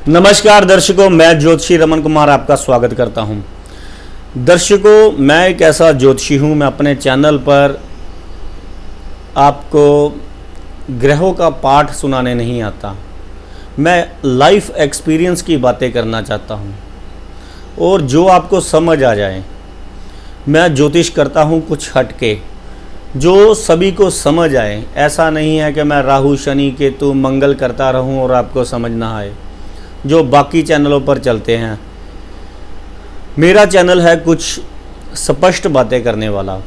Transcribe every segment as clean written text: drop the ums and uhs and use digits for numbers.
नमस्कार दर्शकों, मैं ज्योतिषी रमन कुमार आपका स्वागत करता हूं। दर्शकों, मैं एक ऐसा ज्योतिषी हूं, मैं अपने चैनल पर आपको ग्रहों का पाठ सुनाने नहीं आता। मैं लाइफ एक्सपीरियंस की बातें करना चाहता हूं और जो आपको समझ आ जाए। मैं ज्योतिष करता हूं कुछ हटके, जो सभी को समझ आए। ऐसा नहीं है कि मैं राहु शनि केतु मंगल करता रहूं और आपको समझ ना आए, जो बाकी चैनलों पर चलते हैं। मेरा चैनल है कुछ स्पष्ट बातें करने वाला।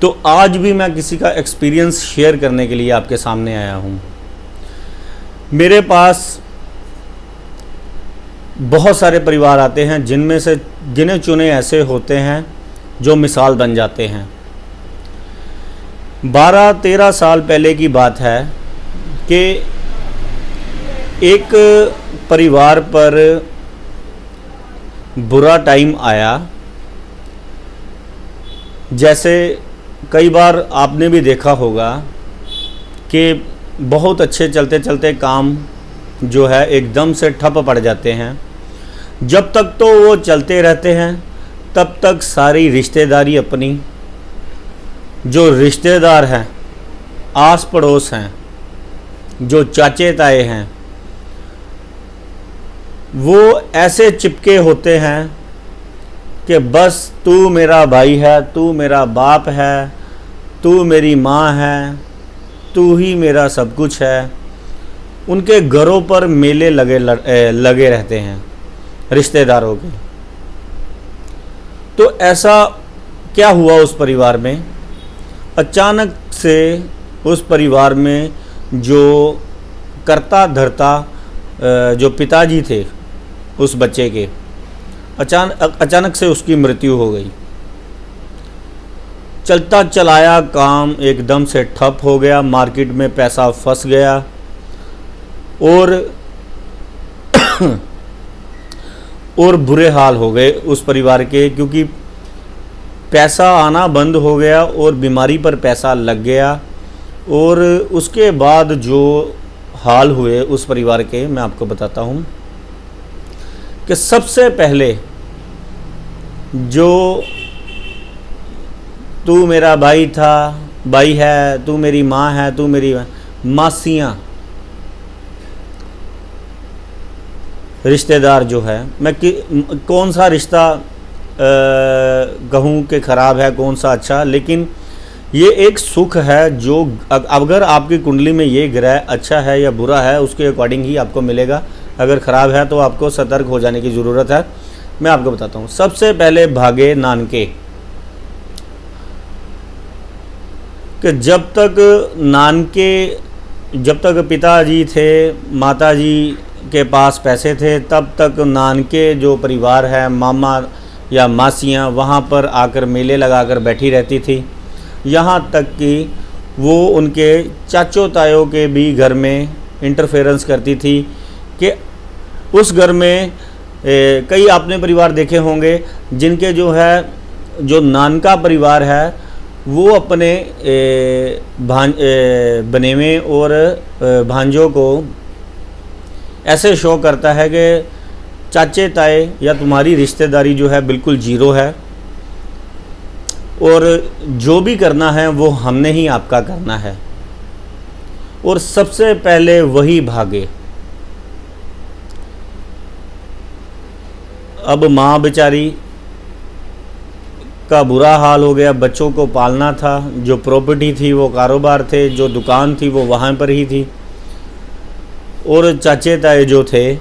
तो आज भी मैं किसी का एक्सपीरियंस शेयर करने के लिए आपके सामने आया हूं। मेरे पास बहुत सारे परिवार आते हैं, जिनमें से गिने चुने ऐसे होते हैं जो मिसाल बन जाते हैं। 12-13 साल पहले की बात है कि एक परिवार पर बुरा टाइम आया। जैसे कई बार आपने भी देखा होगा कि बहुत अच्छे चलते चलते काम जो है एकदम से ठप पड़ जाते हैं। जब तक तो वो चलते रहते हैं, तब तक सारी रिश्तेदारी अपनी, जो रिश्तेदार हैं, आस पड़ोस हैं, जो चाचे ताए हैं, वो ऐसे चिपके होते हैं कि बस तू मेरा भाई है, तू मेरा बाप है, तू मेरी माँ है, तू ही मेरा सब कुछ है। उनके घरों पर मेले लगे रहते हैं रिश्तेदारों के। तो ऐसा क्या हुआ उस परिवार में? अचानक से उस परिवार में जो करता धरता जो पिताजी थे उस बच्चे के, अचानक से उसकी मृत्यु हो गई। चलता चलाया काम एकदम से ठप हो गया, मार्केट में पैसा फंस गया और बुरे हाल हो गए उस परिवार के, क्योंकि पैसा आना बंद हो गया और बीमारी पर पैसा लग गया। और उसके बाद जो हाल हुए उस परिवार के, मैं आपको बताता हूँ कि सबसे पहले जो तू मेरा भाई है, तू मेरी माँ है, तू मेरी मासियाँ, रिश्तेदार जो है, मैं कौन सा रिश्ता कहूँ कि ख़राब है, कौन सा अच्छा, लेकिन ये एक सुख है जो अगर आपकी कुंडली में ये ग्रह अच्छा है या बुरा है, उसके अकॉर्डिंग ही आपको मिलेगा। अगर ख़राब है तो आपको सतर्क हो जाने की ज़रूरत है। मैं आपको बताता हूँ। सबसे पहले भागे नानके, कि जब तक पिताजी थे, माताजी के पास पैसे थे, तब तक नानके जो परिवार है, मामा या मासियाँ, वहाँ पर आकर मेले लगाकर बैठी रहती थी। यहाँ तक कि वो उनके चाचों तायों के भी घर में इंटरफेरेंस करती थी कि उस घर में कई आपने परिवार देखे होंगे जिनके जो नानका परिवार है, वो अपने बनेवे और भांजों को ऐसे शो करता है कि चाचे ताए या तुम्हारी रिश्तेदारी जो है बिल्कुल जीरो है और जो भी करना है वो हमने ही आपका करना है। और सबसे पहले वही भागे। अब माँ बेचारी का बुरा हाल हो गया, बच्चों को पालना था, जो प्रॉपर्टी थी वो कारोबार थे, जो दुकान थी वो वहाँ पर ही थी। और चाचे ताए जो थे,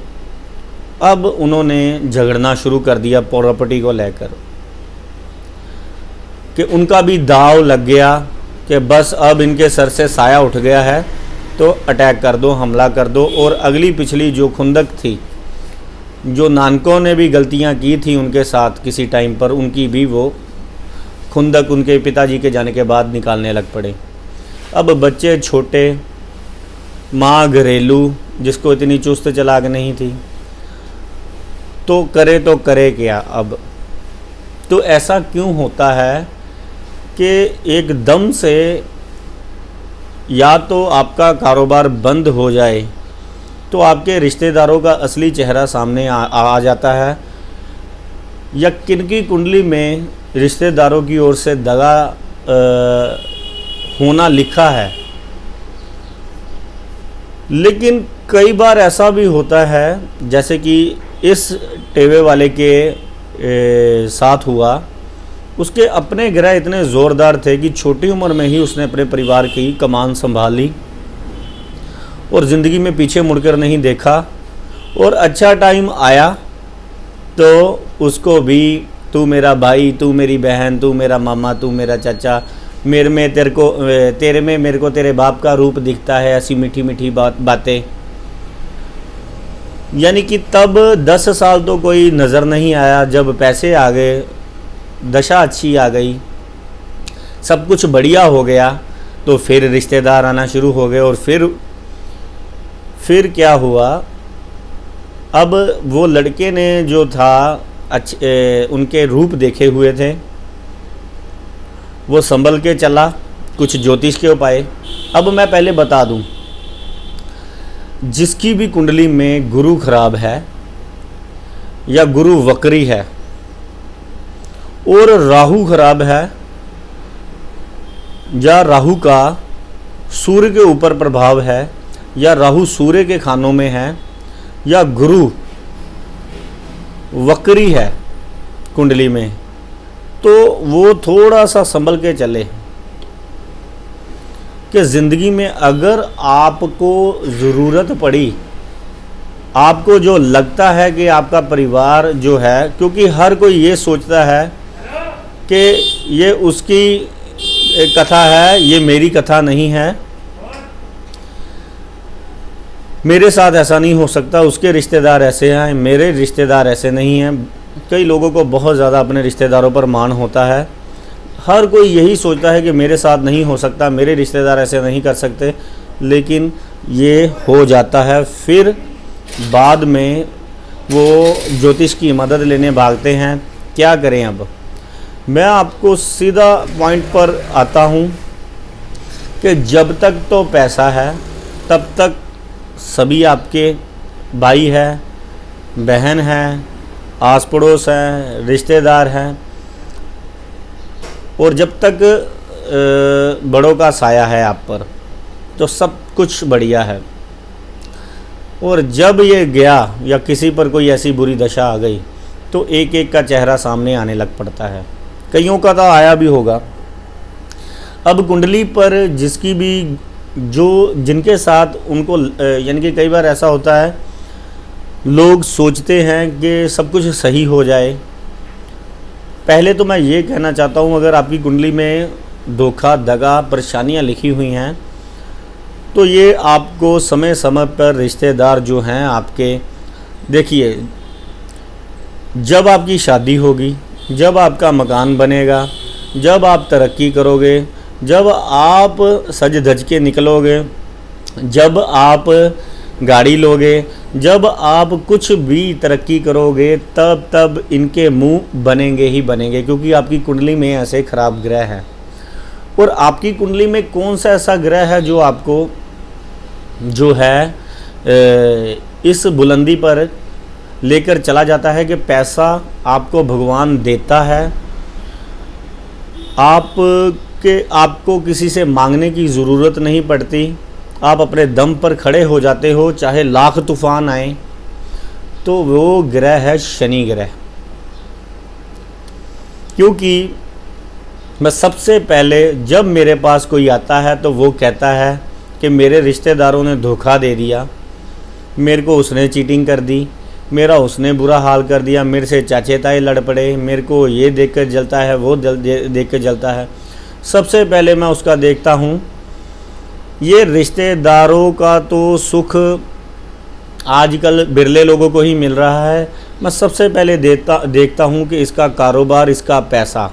अब उन्होंने झगड़ना शुरू कर दिया प्रॉपर्टी को लेकर, कि उनका भी दाव लग गया कि बस अब इनके सर से साया उठ गया है तो अटैक कर दो, हमला कर दो। और अगली पिछली जो खुंदक थी, जो नानकों ने भी गलतियां की थी उनके साथ किसी टाइम पर, उनकी भी वो खुंदक उनके पिताजी के जाने के बाद निकालने लग पड़े। अब बच्चे छोटे, माँ घरेलू, जिसको इतनी चुस्त चालाक नहीं थी, तो करे क्या अब? तो ऐसा क्यों होता है कि एकदम से या तो आपका कारोबार बंद हो जाए तो आपके रिश्तेदारों का असली चेहरा सामने आ जाता है, या किनकी कुंडली में रिश्तेदारों की ओर से दगा होना लिखा है। लेकिन कई बार ऐसा भी होता है, जैसे कि इस टेवे वाले के साथ हुआ, उसके अपने ग्रह इतने ज़ोरदार थे कि छोटी उम्र में ही उसने अपने परिवार की कमान संभाली और ज़िंदगी में पीछे मुड़कर नहीं देखा, और अच्छा टाइम आया तो उसको भी तू मेरा भाई, तू मेरी बहन, तू मेरा मामा, तू मेरा चाचा, मेरे में तेरे में मेरे को तेरे बाप का रूप दिखता है, ऐसी मीठी मीठी बातें। यानी कि तब 10 साल तो कोई नज़र नहीं आया, जब पैसे आ गए, दशा अच्छी आ गई, सब कुछ बढ़िया हो गया, तो फिर रिश्तेदार आना शुरू हो गए। और फिर क्या हुआ, अब वो लड़के ने जो था उनके रूप देखे हुए थे, वो संभल के चला, कुछ ज्योतिष के उपाय। अब मैं पहले बता दूं, जिसकी भी कुंडली में गुरु खराब है या गुरु वक्री है और राहु खराब है, या राहु का सूर्य के ऊपर प्रभाव है, या राहु सूर्य के खानों में है, या गुरु वक्री है कुंडली में, तो वो थोड़ा सा संभल के चले कि ज़िंदगी में अगर आपको ज़रूरत पड़ी, आपको जो लगता है कि आपका परिवार जो है, क्योंकि हर कोई ये सोचता है कि ये उसकी कथा है, ये मेरी कथा नहीं है, मेरे साथ ऐसा नहीं हो सकता, उसके रिश्तेदार ऐसे हैं, मेरे रिश्तेदार ऐसे नहीं हैं। कई लोगों को बहुत ज़्यादा अपने रिश्तेदारों पर मान होता है। हर कोई यही सोचता है कि मेरे साथ नहीं हो सकता, मेरे रिश्तेदार ऐसे नहीं कर सकते, लेकिन ये हो जाता है। फिर बाद में वो ज्योतिष की मदद लेने भागते हैं। क्या करें? अब मैं आपको सीधा पॉइंट पर आता हूँ कि जब तक तो पैसा है तब तक सभी आपके भाई है, बहन है, आस पड़ोस हैं, रिश्तेदार हैं, और जब तक बड़ों का साया है आप पर तो सब कुछ बढ़िया है। और जब ये गया या किसी पर कोई ऐसी बुरी दशा आ गई तो एक एक का चेहरा सामने आने लग पड़ता है। कईयों का तो आया भी होगा। अब कुंडली पर जिसकी भी जिनके साथ उनको यानी कि कई बार ऐसा होता है, लोग सोचते हैं कि सब कुछ सही हो जाए। पहले तो मैं ये कहना चाहता हूँ, अगर आपकी कुंडली में धोखा, दगा, परेशानियाँ लिखी हुई हैं तो ये आपको समय समय पर रिश्तेदार जो हैं आपके, देखिए जब आपकी शादी होगी, जब आपका मकान बनेगा, जब आप तरक्की करोगे, जब आप सज धज के निकलोगे, जब आप गाड़ी लोगे, जब आप कुछ भी तरक्की करोगे, तब इनके मुंह बनेंगे ही बनेंगे, क्योंकि आपकी कुंडली में ऐसे खराब ग्रह हैं। और आपकी कुंडली में कौन सा ऐसा ग्रह है जो आपको जो है इस बुलंदी पर लेकर चला जाता है कि पैसा आपको भगवान देता है, आपको किसी से मांगने की ज़रूरत नहीं पड़ती, आप अपने दम पर खड़े हो जाते हो, चाहे लाख तूफान आए। तो वो ग्रह है शनि ग्रह। क्योंकि मैं सबसे पहले जब मेरे पास कोई आता है तो वो कहता है कि मेरे रिश्तेदारों ने धोखा दे दिया, मेरे को उसने चीटिंग कर दी, मेरा उसने बुरा हाल कर दिया, मेरे से चाचे ताए लड़ पड़े, मेरे को ये देख कर जलता है, वो देख कर जलता है। सबसे पहले मैं उसका देखता हूँ। ये रिश्तेदारों का तो सुख आजकल बिरले लोगों को ही मिल रहा है। मैं सबसे पहले देखता हूँ कि इसका कारोबार, इसका पैसा,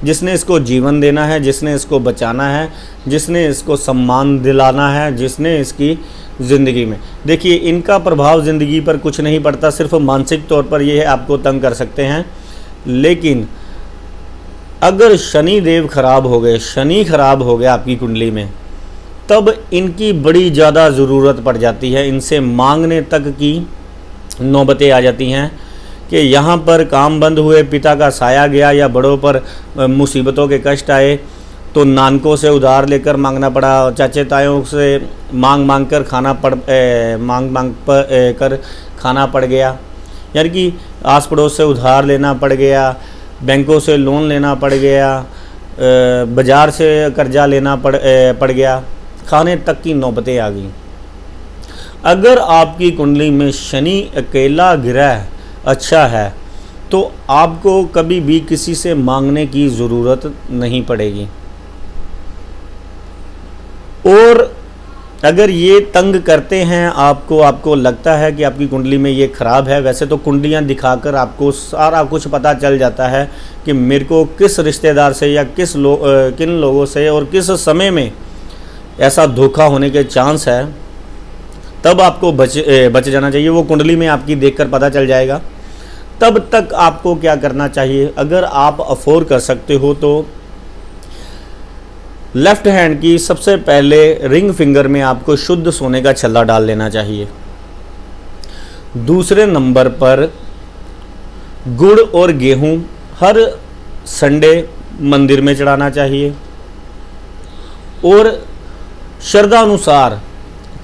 जिसने इसको जीवन देना है, जिसने इसको बचाना है, जिसने इसको सम्मान दिलाना है, जिसने इसकी ज़िंदगी में, देखिए इनका प्रभाव ज़िंदगी पर कुछ नहीं पड़ता, सिर्फ मानसिक तौर पर ये आपको तंग कर सकते हैं। लेकिन अगर शनि देव खराब हो गए, शनि खराब हो गया आपकी कुंडली में, तब इनकी बड़ी ज़्यादा ज़रूरत पड़ जाती है। इनसे मांगने तक की नौबतें आ जाती हैं कि यहाँ पर काम बंद हुए, पिता का साया गया, या बड़ों पर मुसीबतों के कष्ट आए तो नानकों से उधार लेकर मांगना पड़ा, चाचे तायों से मांग मांग कर खाना पड़ गया, यानी कि आस पड़ोस से उधार लेना पड़ गया, बैंकों से लोन लेना पड़ गया, बाज़ार से कर्जा लेना पड़ गया, खाने तक की नौबतें आ गई। अगर आपकी कुंडली में शनि अकेला ग्रह अच्छा है तो आपको कभी भी किसी से मांगने की ज़रूरत नहीं पड़ेगी। और अगर ये तंग करते हैं आपको लगता है कि आपकी कुंडली में ये ख़राब है, वैसे तो कुंडलियाँ दिखाकर आपको सारा कुछ पता चल जाता है कि मेरे को किस रिश्तेदार से या किन लोगों से और किस समय में ऐसा धोखा होने के चांस है, तब आपको बच जाना चाहिए। वो कुंडली में आपकी देखकर पता चल जाएगा। तब तक आपको क्या करना चाहिए, अगर आप अफोर्ड कर सकते हो तो लेफ़्ट हैंड की सबसे पहले रिंग फिंगर में आपको शुद्ध सोने का छल्ला डाल लेना चाहिए। दूसरे नंबर पर गुड़ और गेहूं हर संडे मंदिर में चढ़ाना चाहिए। और श्रद्धा अनुसार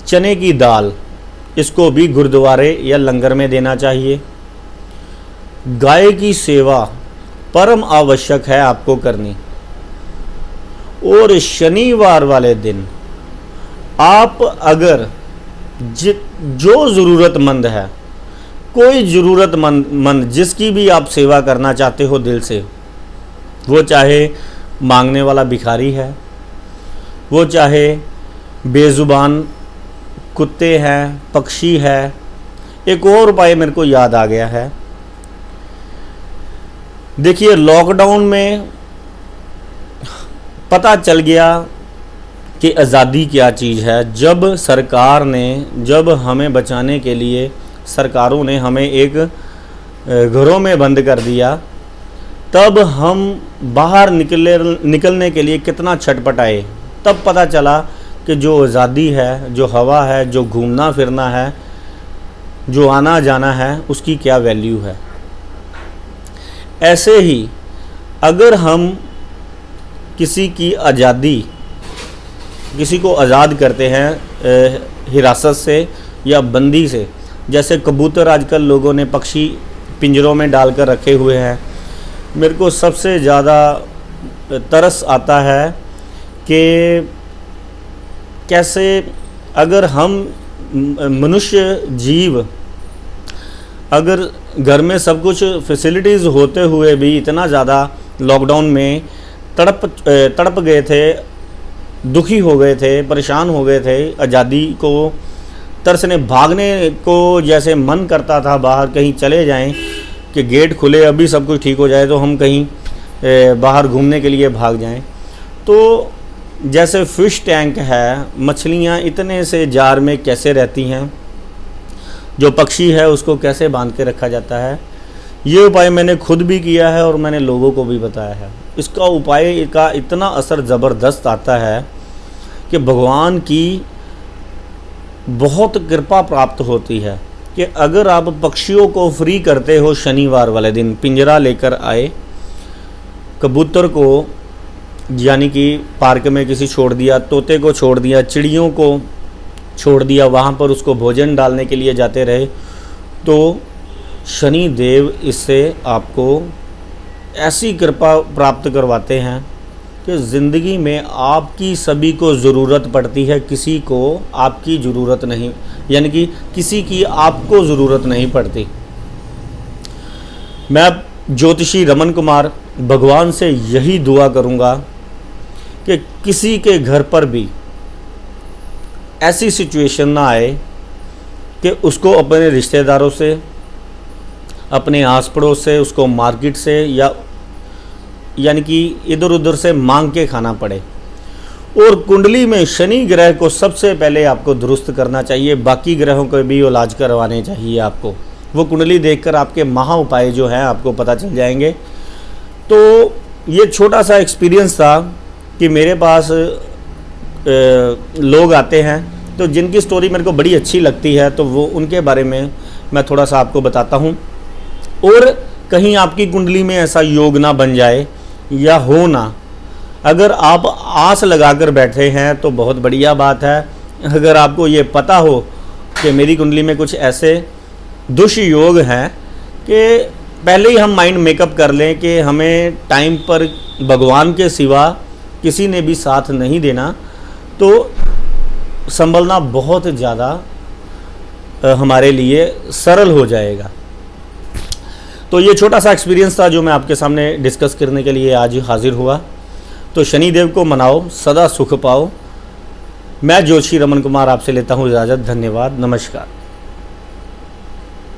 चने की दाल, इसको भी गुरुद्वारे या लंगर में देना चाहिए। गाय की सेवा परम आवश्यक है आपको करनी। और शनिवार वाले दिन आप अगर जो ज़रूरतमंद है, कोई ज़रूरतमंद जिसकी भी आप सेवा करना चाहते हो दिल से, वो चाहे मांगने वाला भिखारी है, वो चाहे बेज़ुबान कुत्ते हैं, पक्षी है। एक और उपाय मेरे को याद आ गया है। देखिए, लॉकडाउन में पता चल गया कि आज़ादी क्या चीज़ है। जब हमें बचाने के लिए सरकारों ने हमें एक घरों में बंद कर दिया, तब हम बाहर निकलने के लिए कितना छटपटाए। तब पता चला कि जो आज़ादी है, जो हवा है, जो घूमना फिरना है, जो आना जाना है, उसकी क्या वैल्यू है। ऐसे ही अगर हम किसी को आज़ाद करते हैं हिरासत से या बंदी से, जैसे कबूतर आजकल लोगों ने पक्षी पिंजरों में डालकर रखे हुए हैं, मेरे को सबसे ज़्यादा तरस आता है कि कैसे अगर हम मनुष्य जीव अगर घर में सब कुछ फैसिलिटीज़ होते हुए भी इतना ज़्यादा लॉकडाउन में तड़प गए थे, दुखी हो गए थे, परेशान हो गए थे, आज़ादी को तरसने भागने को जैसे मन करता था, बाहर कहीं चले जाएं कि गेट खुले, अभी सब कुछ ठीक हो जाए तो हम कहीं बाहर घूमने के लिए भाग जाएं। तो जैसे फ़िश टैंक है, मछलियां इतने से जार में कैसे रहती हैं, जो पक्षी है उसको कैसे बांध के रखा जाता है, ये उपाय मैंने खुद भी किया है और मैंने लोगों को भी बताया है। इसका उपाय का इतना असर ज़बरदस्त आता है कि भगवान की बहुत कृपा प्राप्त होती है कि अगर आप पक्षियों को फ्री करते हो, शनिवार वाले दिन पिंजरा लेकर आए, कबूतर को यानी कि पार्क में किसी छोड़ दिया, तोते को छोड़ दिया, चिड़ियों को छोड़ दिया, वहाँ पर उसको भोजन डालने के लिए जाते रहे, तो शनि देव इससे आपको ऐसी कृपा प्राप्त करवाते हैं कि ज़िंदगी में आपकी सभी को ज़रूरत पड़ती है, किसी को आपकी ज़रूरत नहीं, यानी कि किसी की आपको ज़रूरत नहीं पड़ती। मैं ज्योतिषी रमन कुमार भगवान से यही दुआ करूँगा कि किसी के घर पर भी ऐसी सिचुएशन ना आए कि उसको अपने रिश्तेदारों से, अपने आस पड़ोस से, उसको मार्केट से यानी कि इधर उधर से मांग के खाना पड़े। और कुंडली में शनि ग्रह को सबसे पहले आपको दुरुस्त करना चाहिए, बाकी ग्रहों को भी इलाज करवाने चाहिए आपको। वो कुंडली देखकर आपके महा उपाय जो हैं आपको पता चल जाएंगे। तो ये छोटा सा एक्सपीरियंस था कि मेरे पास लोग आते हैं, तो जिनकी स्टोरी मेरे को बड़ी अच्छी लगती है तो वो उनके बारे में मैं थोड़ा सा आपको बताता हूँ। और कहीं आपकी कुंडली में ऐसा योग ना बन जाए या हो ना, अगर आप आस लगाकर बैठे हैं तो बहुत बढ़िया बात है। अगर आपको ये पता हो कि मेरी कुंडली में कुछ ऐसे दुष्योग हैं कि पहले ही हम माइंड मेकअप कर लें कि हमें टाइम पर भगवान के सिवा किसी ने भी साथ नहीं देना, तो संभलना बहुत ज़्यादा हमारे लिए सरल हो जाएगा। तो ये छोटा सा एक्सपीरियंस था जो मैं आपके सामने डिस्कस करने के लिए आज हाजिर हुआ। तो शनिदेव को मनाओ, सदा सुख पाओ। मैं ज्योतिषी रमन कुमार आपसे लेता हूँ इजाज़त। धन्यवाद, नमस्कार।